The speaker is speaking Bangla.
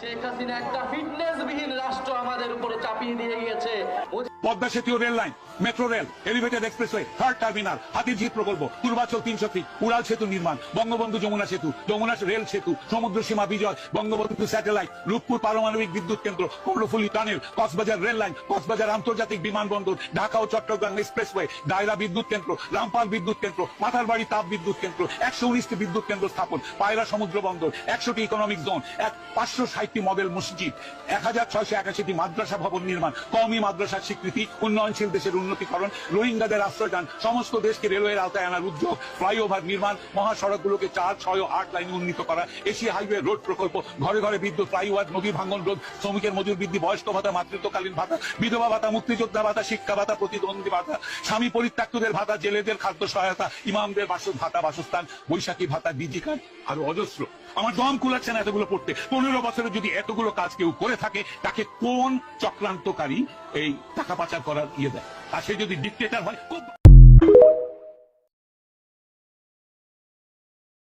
শেখ হাসিনা একটা ফিটনেসবিহীন রাষ্ট্র আমাদের উপরে চাপিয়ে দিয়ে গিয়েছে। পদ্মা সেতু rail line, metro rail, elevated expressway, third terminal, Hatirjheel প্রকল্প, পূর্বাচল 300 ফিট, উড়াল সেতু নির্মাণ, বঙ্গবন্ধু যমুনা সেতু, যমুনা রেল সেতু, সমুদ্র সীমা বিজয়, বঙ্গবন্ধু স্যাটেলাইট, রূপপুর পারমাণবিক বিদ্যুৎ কেন্দ্র, Karnaphuli tunnel, Cox's Bazar rail line, Cox's Bazar আন্তর্জাতিক বিমানবন্দর, ঢাকা ও চট্টগ্রাম এক্সপ্রেসওয়ে, দায়রা বিদ্যুৎ কেন্দ্র, রামপাল বিদ্যুৎ কেন্দ্র, মাথারবাড়ি তাপ বিদ্যুৎ কেন্দ্র, 119টি বিদ্যুৎ কেন্দ্র স্থাপন, পায়রা সমুদ্র বন্দর, 100টি ইকোনমিক জোন, 560টি মডেল মসজিদ, 1681টি মাদ্রাসা ভবন নির্মাণ, কওমি মাদ্রাসার স্বীকৃতি, উন্নয়নশীল দেশের উন্নতিকরণ, রোহিঙ্গাদের আশ্রয়দান, সমস্ত দেশকে রেলওয়ের আওতায় আনার উদ্যোগ, ফ্লাইওভার নির্মাণ, মহাসড়কগুলোকে 4, 6 ও 8 লাইনে উন্নীত করা, এশিয়া হাইওয়ে রোড প্রকল্প, ঘরে ঘরে বিদ্যুৎ, ফ্লাইওভার, নদী ভাঙ্গন রোধ, শ্রমিকের মজুর বৃদ্ধি, বয়স্ক ভাতা, মাতৃত্বকালীন ভাতা, বিধবা ভাতা, মুক্তিযোদ্ধা ভাতা, শিক্ষা ভাতা, প্রতিদ্বন্দ্বী ভাতা, স্বামী পরিত্যক্তদের ভাতা, জেলেদের খাদ্য সহায়তা, ইমামদের ভাতা, বাসস্থান, বৈশাখী ভাতা, ডিজি কার্ড, আরো অজস্র। আমার দম কুলাচ্ছে না এতগুলো পড়তে। 15 বছরে যদি এতগুলো কাজ কেউ করে থাকে, তাকে কোন চক্রান্তকারী এই টাকা পাচার করার দেয়? আর সে যদি ডিক্টেটর হয়,